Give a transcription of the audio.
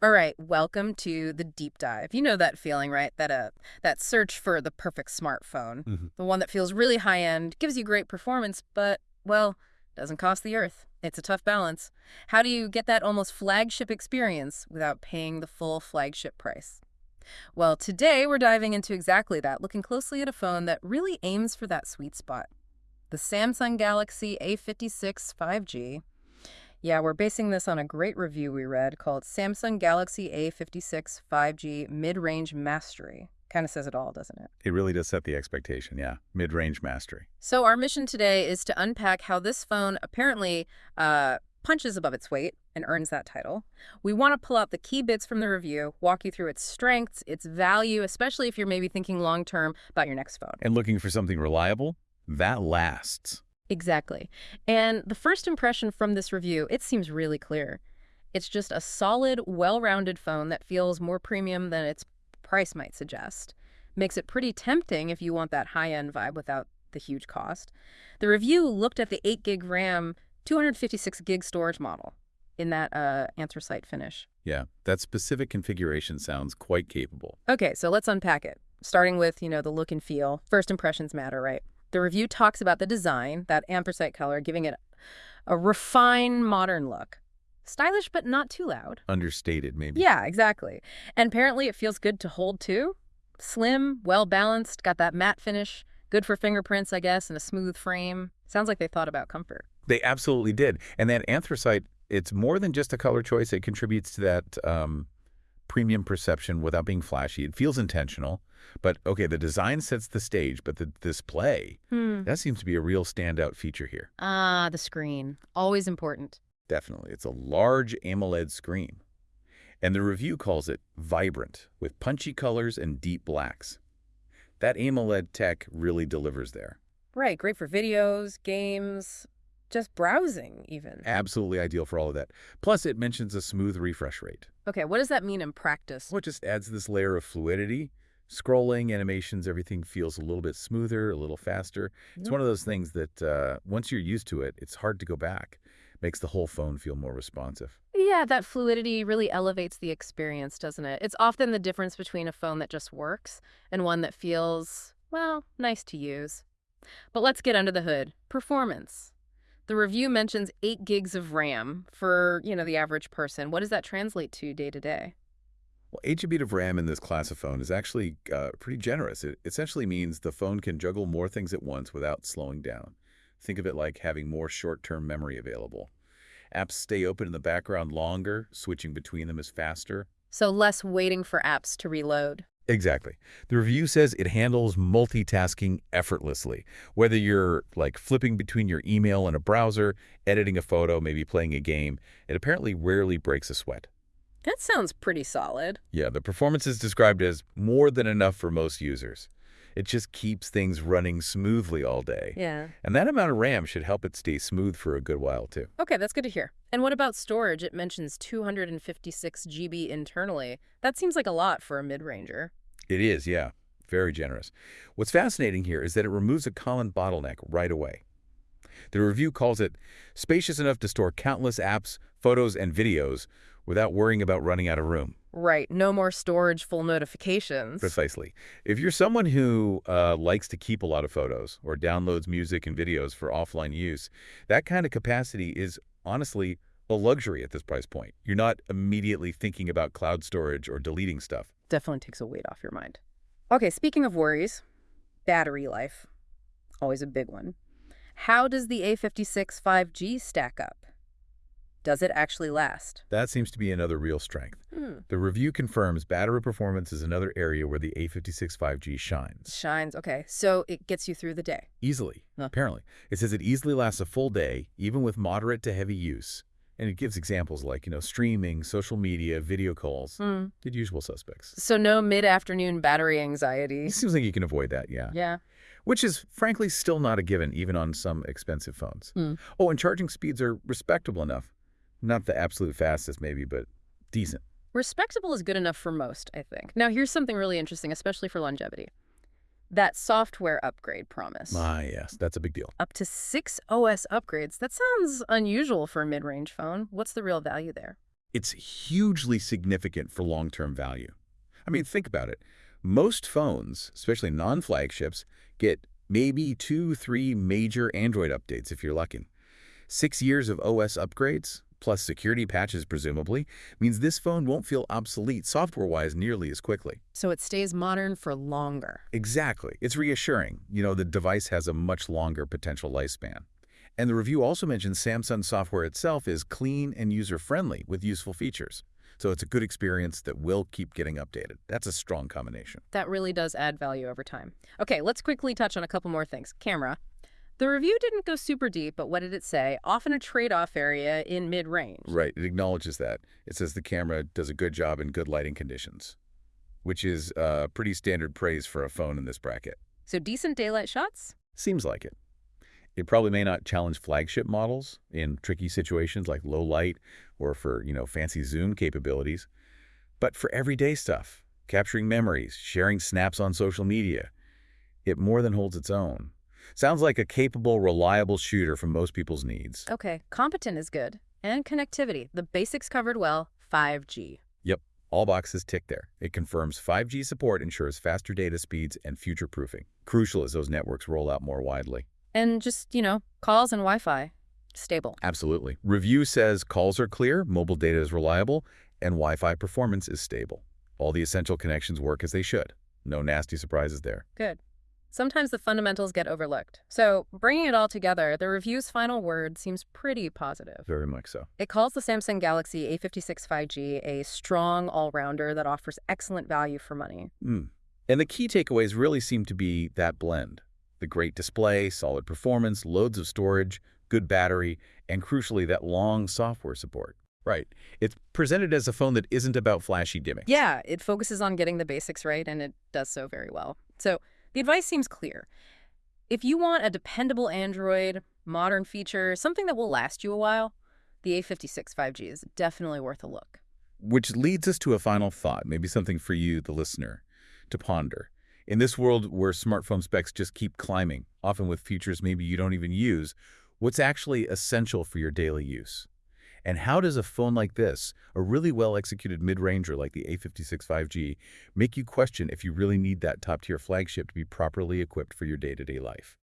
All right, welcome to the deep dive. You know that feeling, right? That search for the perfect smartphone. Mhm. The one that feels really high-end, gives you great performance, but, well, doesn't cost the earth. It's a tough balance. How do you get that almost flagship experience without paying the full flagship price? Well, today we're diving into exactly that, looking closely at a phone that really aims for that sweet spot. The Samsung Galaxy A56 5G. Yeah, we're basing this on a great review we read called Samsung Galaxy A56 5G Mid-Range Mastery. Kind of says it all, doesn't it? It really does set the expectation, yeah. Mid-range mastery. So our mission today is to unpack how this phone apparently punches above its weight and earns that title. We want to pull out the key bits from the review, walk you through its strengths, its value, especially if you're maybe thinking long-term about your next phone. And looking for something reliable? That lasts. Exactly. And the first impression from this review, it seems really clear. It's just a solid, well-rounded phone that feels more premium than its price might suggest. Makes it pretty tempting if you want that high-end vibe without the huge cost. The review looked at the 8 gig RAM, 256 gig storage model in that anthracite finish. Yeah, that specific configuration sounds quite capable. Okay, so let's unpack it. Starting with, the look and feel. First impressions matter, right? The review talks about the design, that anthracite color, giving it a refined, modern look. Stylish, but not too loud. Understated, maybe. Yeah, exactly. And apparently it feels good to hold, too. Slim, well-balanced, got that matte finish. Good for fingerprints, I guess, and a smooth frame. Sounds like they thought about comfort. They absolutely did. And that anthracite, it's more than just a color choice. It contributes to that premium perception without being flashy. It feels intentional. But, okay, the design sets the stage, but the display, that seems to be a real standout feature here. Ah, the screen. Always important. Definitely. It's a large AMOLED screen. And the review calls it vibrant, with punchy colors and deep blacks. That AMOLED tech really delivers there. Right, great for videos, games, just browsing, even. Absolutely ideal for all of that. Plus, it mentions a smooth refresh rate. Okay, what does that mean in practice? Well, it just adds this layer of fluidity. Scrolling, animations, everything feels a little bit smoother, a little faster. It's one of those things that once you're used to it, it's hard to go back. Makes the whole phone feel more responsive. Yeah, that fluidity really elevates the experience, doesn't it? It's often the difference between a phone that just works and one that feels, well, nice to use. But let's get under the hood. Performance. The review mentions 8 gigs of RAM for, the average person. What does that translate to day to day? Well, 8 GB of RAM in this class of phone is actually pretty generous. It essentially means the phone can juggle more things at once without slowing down. Think of it like having more short-term memory available. Apps stay open in the background longer, switching between them is faster. So less waiting for apps to reload. Exactly. The review says it handles multitasking effortlessly. Whether you're like flipping between your email and a browser, editing a photo, maybe playing a game, it apparently rarely breaks a sweat. That sounds pretty solid. Yeah, the performance is described as more than enough for most users. It just keeps things running smoothly all day. Yeah. And that amount of RAM should help it stay smooth for a good while, too. Okay, that's good to hear. And what about storage? It mentions 256 GB internally. That seems like a lot for a mid-ranger. It is, yeah. Very generous. What's fascinating here is that it removes a common bottleneck right away. The review calls it spacious enough to store countless apps, photos, and videos without worrying about running out of room. Right, no more storage full notifications. Precisely. If you're someone who likes to keep a lot of photos or downloads music and videos for offline use, that kind of capacity is honestly a luxury at this price point. You're not immediately thinking about cloud storage or deleting stuff. Definitely takes a weight off your mind. Okay, speaking of worries, battery life. Always a big one. How does the A56 5G stack up? Does it actually last? That seems to be another real strength. The review confirms battery performance is another area where the A56 5G shines. Shines, okay. So it gets you through the day. Easily, apparently. It says it easily lasts a full day, even with moderate to heavy use. And it gives examples like, streaming, social media, video calls, the usual suspects. So no mid-afternoon battery anxiety. It seems like you can avoid that, yeah. Yeah. Which is, frankly, still not a given, even on some expensive phones. Oh, and charging speeds are respectable enough. Not the absolute fastest, maybe, but decent. Respectable is good enough for most, I think. Now, here's something really interesting, especially for longevity. That software upgrade promise. Ah, yes, that's a big deal. Up to 6 OS upgrades. That sounds unusual for a mid-range phone. What's the real value there? It's hugely significant for long-term value. I mean, think about it. Most phones, especially non-flagships, get maybe 2, 3 major Android updates if you're lucky. 6 years of OS upgrades, plus security patches presumably, means this phone won't feel obsolete software-wise nearly as quickly. So it stays modern for longer. Exactly. It's reassuring. The device has a much longer potential lifespan. And the review also mentions Samsung software itself is clean and user-friendly with useful features. So it's a good experience that will keep getting updated. That's a strong combination. That really does add value over time. Okay, let's quickly touch on a couple more things. Camera. The review didn't go super deep, but what did it say? Often a trade-off area in mid-range. Right, it acknowledges that. It says the camera does a good job in good lighting conditions, which is pretty standard praise for a phone in this bracket. So decent daylight shots? Seems like it. It probably may not challenge flagship models in tricky situations like low light or for, fancy zoom capabilities. But for everyday stuff, capturing memories, sharing snaps on social media, it more than holds its own. Sounds like a capable, reliable shooter for most people's needs. Okay, competent is good. And connectivity. The basics covered well. 5G. Yep, all boxes tick there. It confirms 5G support ensures faster data speeds and future-proofing. Crucial as those networks roll out more widely. And just, calls and Wi-Fi. Stable. Absolutely. Review says calls are clear, mobile data is reliable, and Wi-Fi performance is stable. All the essential connections work as they should. No nasty surprises there. Good. Sometimes the fundamentals get overlooked. So, bringing it all together, the review's final word seems pretty positive. Very much so. It calls the Samsung Galaxy A56 5G a strong all-rounder that offers excellent value for money. And the key takeaways really seem to be that blend. The great display, solid performance, loads of storage, good battery, and crucially, that long software support. Right. It's presented as a phone that isn't about flashy gimmicks. Yeah, it focuses on getting the basics right, and it does so very well. So, the advice seems clear. If you want a dependable Android, modern feature, something that will last you a while, the A56 5G is definitely worth a look. Which leads us to a final thought, maybe something for you, the listener, to ponder. In this world where smartphone specs just keep climbing, often with features maybe you don't even use, what's actually essential for your daily use? And how does a phone like this, a really well-executed mid-ranger like the A56 5G, make you question if you really need that top-tier flagship to be properly equipped for your day-to-day life?